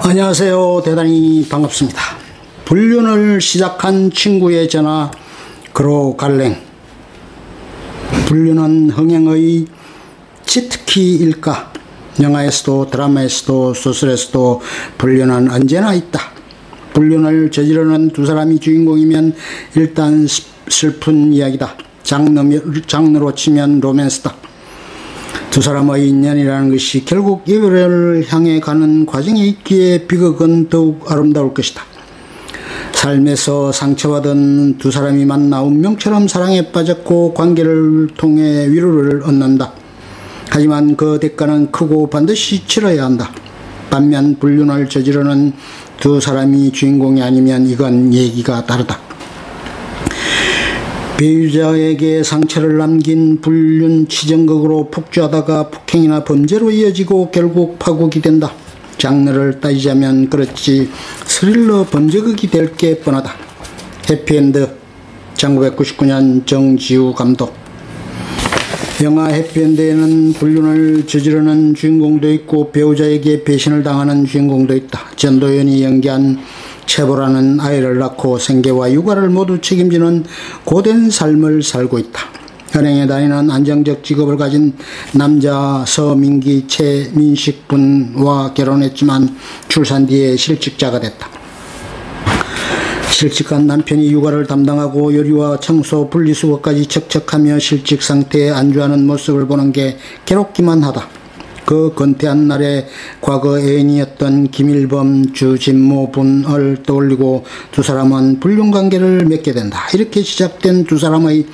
안녕하세요. 대단히 반갑습니다. 불륜을 시작한 친구의 전화 그로 갈랭. 불륜은 흥행의 치트키일까? 영화에서도 드라마에서도 소설에서도 불륜은 언제나 있다. 불륜을 저지르는 두 사람이 주인공이면 일단 슬픈 이야기다. 장르로 치면 로맨스다. 두 사람의 인연이라는 것이 결국 이별을 향해 가는 과정에 있기에 비극은 더욱 아름다울 것이다. 삶에서 상처받은 두 사람이 만나 운명처럼 사랑에 빠졌고 관계를 통해 위로를 얻는다. 하지만 그 대가는 크고 반드시 치러야 한다. 반면 불륜을 저지르는 두 사람이 주인공이 아니면 이건 얘기가 다르다. 배우자에게 상처를 남긴 불륜 치정극으로 폭주하다가 폭행이나 범죄로 이어지고 결국 파국이 된다. 장르를 따지자면 그렇지 스릴러 범죄극이 될 게 뻔하다. 해피엔드 1999년 정지우 감독. 영화 해피엔드에는 불륜을 저지르는 주인공도 있고 배우자에게 배신을 당하는 주인공도 있다. 전도연이 연기한 채보라는 아이를 낳고 생계와 육아를 모두 책임지는 고된 삶을 살고 있다. 은행에 다니는 안정적 직업을 가진 남자 서민기 최민식 군과 결혼했지만 출산 뒤에 실직자가 됐다. 실직한 남편이 육아를 담당하고 요리와 청소, 분리수거까지 척척하며 실직 상태에 안주하는 모습을 보는 게 괴롭기만 하다. 그 건태한 날에 과거 애인이었던 김일범 주진모 분을 떠올리고 두 사람은 불륜관계를 맺게 된다. 이렇게 시작된 두 사람의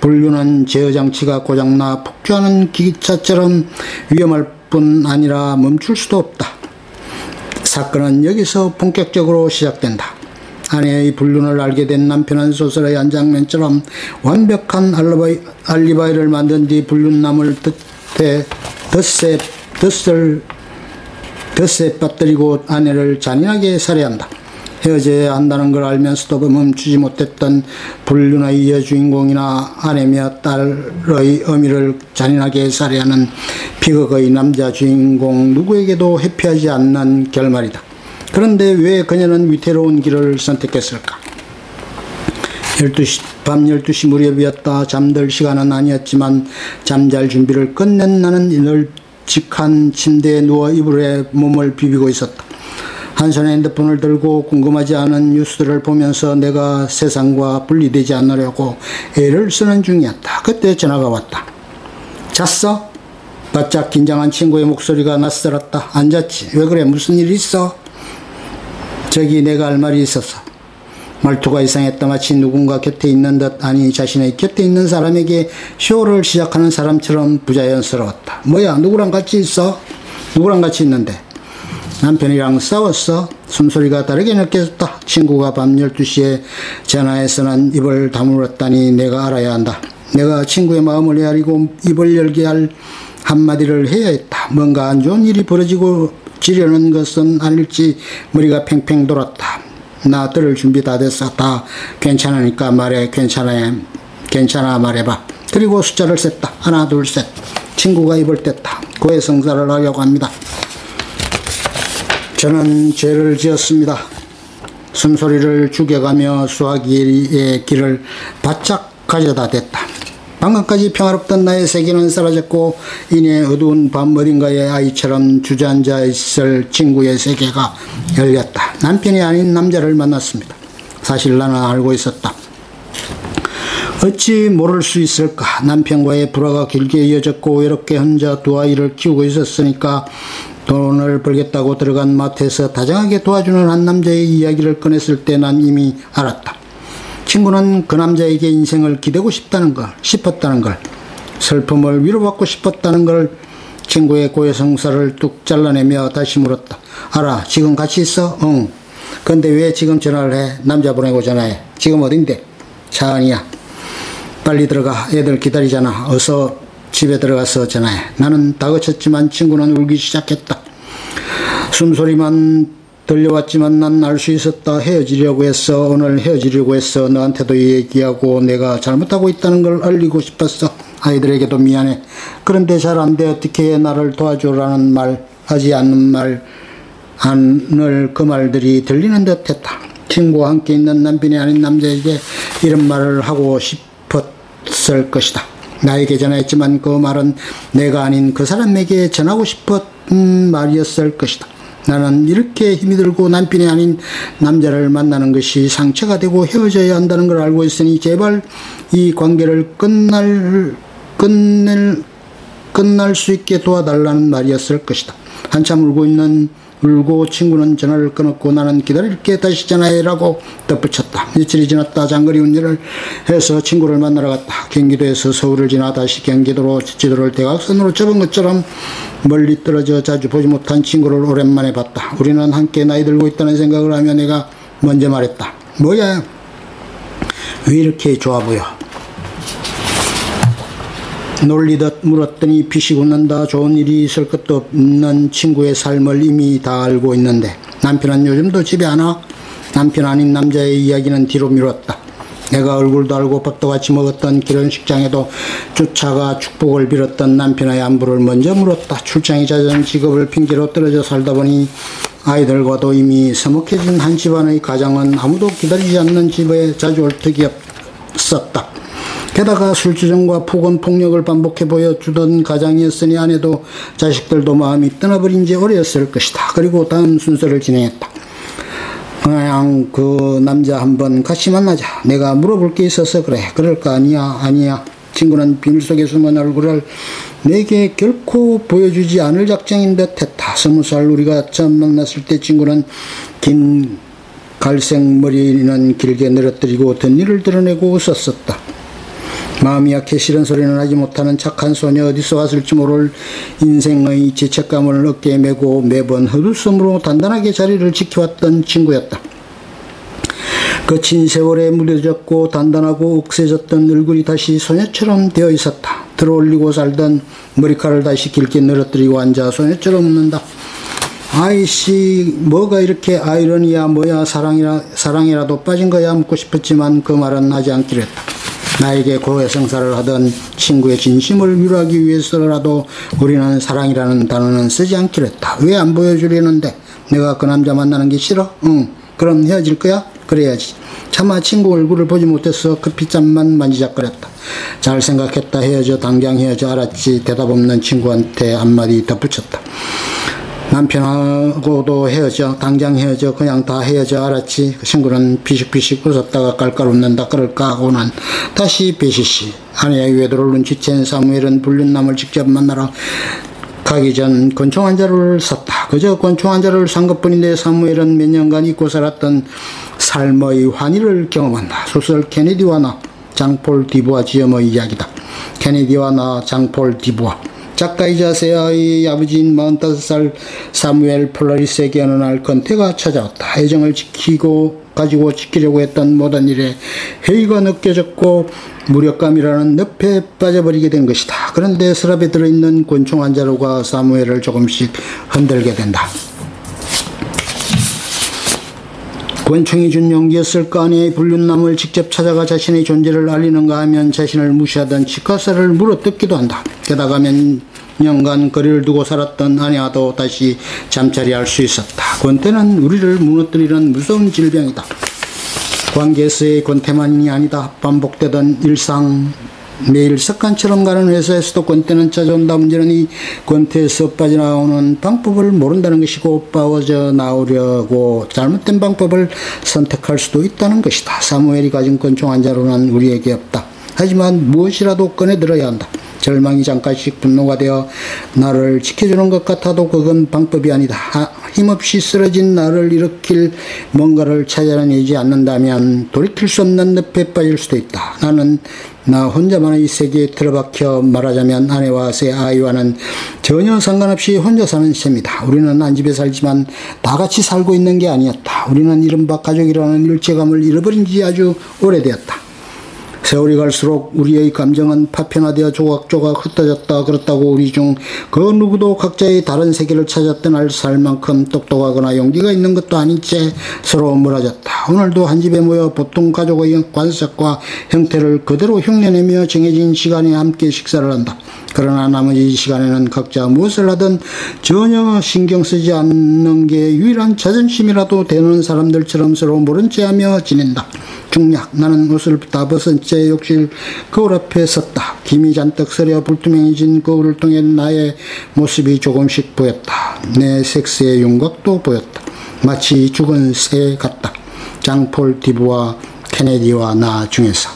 불륜은 제어장치가 고장나 폭주하는 기차처럼 위험할 뿐 아니라 멈출 수도 없다. 사건은 여기서 본격적으로 시작된다. 아내의 불륜을 알게 된 남편은 소설의 한 장면처럼 완벽한 알리바이를 만든 뒤 불륜남을 덧새 빠뜨리고 아내를 잔인하게 살해한다. 헤어져야 한다는 걸 알면서도 멈추지 못했던 불륜의 여주인공이나 아내며 딸의 어미를 잔인하게 살해하는 비극의 남자 주인공 누구에게도 해피하지 않는 결말이다. 그런데 왜 그녀는 위태로운 길을 선택했을까? 밤 12시 무렵이었다. 잠들 시간은 아니었지만 잠잘 준비를 끝낸 나는 널찍한 침대에 누워 이불에 몸을 비비고 있었다. 한 손에 핸드폰을 들고 궁금하지 않은 뉴스들을 보면서 내가 세상과 분리되지 않으려고 애를 쓰는 중이었다. 그때 전화가 왔다. 잤어? 바짝 긴장한 친구의 목소리가 낯설었다. 안 잤지? 왜 그래? 무슨 일 있어? 저기 내가 할 말이 있었어. 말투가 이상했다. 마치 누군가 곁에 있는 듯, 아니 자신의 곁에 있는 사람에게 쇼를 시작하는 사람처럼 부자연스러웠다. 뭐야, 누구랑 같이 있어? 누구랑 같이 있는데? 남편이랑 싸웠어? 숨소리가 다르게 느껴졌다. 친구가 밤 12시에 전화해서는 입을 다물었다니 내가 알아야 한다. 내가 친구의 마음을 헤아리고 입을 열게 할 한마디를 해야 했다. 뭔가 안 좋은 일이 벌어지려는 것은 아닐지 머리가 팽팽 돌았다. 나 들을 준비 다 됐어. 다 괜찮으니까 말해. 괜찮아 말해봐. 그리고 숫자를 셌다. 하나 둘 셋. 친구가 입을 뗐다. 고해성사를 하려고 합니다. 저는 죄를 지었습니다. 숨소리를 죽여가며 수화기의 길을 바짝 가져다 댔다. 방금까지 평화롭던 나의 세계는 사라졌고 이내 어두운 밤 어딘가에 아이처럼 주저앉아 있을 친구의 세계가 열렸다. 남편이 아닌 남자를 만났습니다. 사실 나는 알고 있었다. 어찌 모를 수 있을까? 남편과의 불화가 길게 이어졌고 외롭게 혼자 두 아이를 키우고 있었으니까 돈을 벌겠다고 들어간 마트에서 다정하게 도와주는 한 남자의 이야기를 꺼냈을 때 난 이미 알았다. 친구는 그 남자에게 인생을 기대고 싶었다는 걸, 슬픔을 위로받고 싶었다는 걸. 친구의 고해성사를 뚝 잘라내며 다시 물었다. 알아, 지금 같이 있어? 응. 근데 왜 지금 전화를 해? 남자 보내고 전화해. 지금 어딘데? 차 안이야. 빨리 들어가. 애들 기다리잖아. 어서 집에 들어가서 전화해. 나는 다그쳤지만 친구는 울기 시작했다. 숨소리만 들려왔지만 난 알 수 있었다. 헤어지려고 했어. 오늘 헤어지려고 했어. 너한테도 얘기하고 내가 잘못하고 있다는 걸 알리고 싶었어. 아이들에게도 미안해. 그런데 잘 안 돼. 어떻게 나를 도와주라는 말, 하지 않는 말 않을 그 말들이 들리는 듯했다. 친구와 함께 있는 남편이 아닌 남자에게 이런 말을 하고 싶었을 것이다. 나에게 전화했지만 그 말은 내가 아닌 그 사람에게 전하고 싶은 말이었을 것이다. 나는 이렇게 힘이 들고 남편이 아닌 남자를 만나는 것이 상처가 되고 헤어져야 한다는 걸 알고 있으니 제발 이 관계를 끝날 수 있게 도와달라는 말이었을 것이다. 한참 울고 친구는 전화를 끊었고 나는 기다릴게 다시 전화해라고 덧붙였다. 며칠이 지났다. 장거리 운전을 해서 친구를 만나러 갔다. 경기도에서 서울을 지나 다시 경기도로 지도를 대각선으로 접은 것처럼 멀리 떨어져 자주 보지 못한 친구를 오랜만에 봤다. 우리는 함께 나이 들고 있다는 생각을 하며 내가 먼저 말했다. 뭐야? 왜 이렇게 좋아 보여? 놀리듯 물었더니 피식 웃는다. 좋은 일이 있을 것도 없는 친구의 삶을 이미 다 알고 있는데 남편은 요즘도 집에 안 와? 남편 아닌 남자의 이야기는 뒤로 미뤘다. 내가 얼굴도 알고 밥도 같이 먹었던 결혼식장에도 쫓아가 축복을 빌었던 남편의 안부를 먼저 물었다. 출장이 잦은 직업을 핑계로 떨어져 살다 보니 아이들과도 이미 서먹해진 한 집안의 가장은 아무도 기다리지 않는 집에 자주 올 턱이 없었다. 게다가 술주정과 폭언, 폭력을 반복해 보여주던 가장이었으니 아내도 자식들도 마음이 떠나버린 지 오래였을 것이다. 그리고 다음 순서를 진행했다. 그냥 그 남자 한번 같이 만나자. 내가 물어볼 게 있어서 그래. 그럴까? 아니야. 친구는 비밀 속에 숨은 얼굴을 내게 결코 보여주지 않을 작정인 듯 했다. 20살 우리가 처음 만났을 때 친구는 긴 갈색 머리는 길게 늘어뜨리고 덧니를 드러내고 웃었었다. 마음이 약해 싫은 소리는 하지 못하는 착한 소녀, 어디서 왔을지 모를 인생의 죄책감을 어깨에 메고 매번 헛웃음으로 단단하게 자리를 지켜왔던 친구였다. 거친 세월에 무뎌졌고 단단하고 옥새졌던 얼굴이 다시 소녀처럼 되어 있었다. 들어올리고 살던 머리카락을 다시 길게 늘어뜨리고 앉아 소녀처럼 웃는다. 아이씨, 뭐가 이렇게 아이러니야? 뭐야? 사랑이라도 빠진 거야? 묻고 싶었지만 그 말은 하지 않기로 했다. 나에게 고해성사를 하던 친구의 진심을 위로하기 위해서라도 우리는 사랑이라는 단어는 쓰지 않기로 했다. 왜 안 보여주려는데? 내가 그 남자 만나는 게 싫어? 응. 그럼 헤어질 거야? 그래야지. 차마 친구 얼굴을 보지 못해서 커피잔만 만지작거렸다. 잘 생각했다. 헤어져. 당장 헤어져. 알았지. 대답 없는 친구한테 한마디 덧붙였다. 남편하고도 헤어져. 당장 헤어져. 그냥 다 헤어져. 알았지. 친구는 피식피식 웃었다가 깔깔 웃는다. 그럴까 하고는 다시 배시시. 아내의 외도를 눈치챈 사무엘은 불륜남을 직접 만나러 가기 전 권총 한 자루를 샀다. 그저 권총 한 자루를 산 것뿐인데 사무엘은 몇 년간 잊고 살았던 삶의 환희를 경험한다. 소설 케네디와 나, 장폴 디부아 지엄의 이야기다. 케네디와 나, 장폴 디부아. 작가이자 세아의 아버지인 45살 사무엘 폴라리스에게 어느 날 권태가 찾아왔다. 애정을 가지고 지키려고 했던 모든 일에 회의가 느껴졌고 무력감이라는 늪에 빠져버리게 된 것이다. 그런데 서랍에 들어있는 권총 한 자루가 사무엘을 조금씩 흔들게 된다. 권총이 준 용기였을까? 아내의 불륜남을 직접 찾아가 자신의 존재를 알리는가 하면 자신을 무시하던 치과살을 물어뜯기도 한다. 게다가 몇 년간 거리를 두고 살았던 아내와도 다시 잠자리할 수 있었다. 권태는 우리를 무너뜨리는 무서운 질병이다. 관계에서의 권태만이 아니다. 반복되던 일상, 매일 습관처럼 가는 회사에서도 권태는 찾아온다. 문제는 이 권태에서 빠져나오는 방법을 모른다는 것이고 빠져나오려고 잘못된 방법을 선택할 수도 있다는 것이다. 사무엘이 가진 권총 한 자루는 우리에게 없다. 하지만 무엇이라도 꺼내들어야 한다. 절망이 잠깐씩 분노가 되어 나를 지켜주는 것 같아도 그건 방법이 아니다. 힘없이 쓰러진 나를 일으킬 뭔가를 찾아내지 않는다면 돌이킬 수 없는 늪에 빠질 수도 있다. 나는 나 혼자만의 세계에 틀어박혀 말하자면 아내와 세 아이와는 전혀 상관없이 혼자 사는 셈이다. 우리는 한 집에 살지만 다 같이 살고 있는 게 아니었다. 우리는 이른바 가족이라는 일체감을 잃어버린 지 아주 오래되었다. 세월이 갈수록 우리의 감정은 파편화되어 조각조각 흩어졌다. 그렇다고 우리 중 그 누구도 각자의 다른 세계를 찾아 떠날 살 만큼 똑똑하거나 용기가 있는 것도 아닌 채 서로 멀어졌다. 오늘도 한 집에 모여 보통 가족의 관습과 형태를 그대로 흉내내며 정해진 시간에 함께 식사를 한다. 그러나 나머지 시간에는 각자 무엇을 하든 전혀 신경 쓰지 않는 게 유일한 자존심이라도 되는 사람들처럼 서로 모른 채 하며 지낸다. 중략. 나는 옷을 다 벗은 채 욕실 거울 앞에 섰다. 김이 잔뜩 서려 불투명해진 거울을 통해 나의 모습이 조금씩 보였다. 내 섹스의 윤곽도 보였다. 마치 죽은 새 같다. 장폴 디부와 케네디와 나 중에서.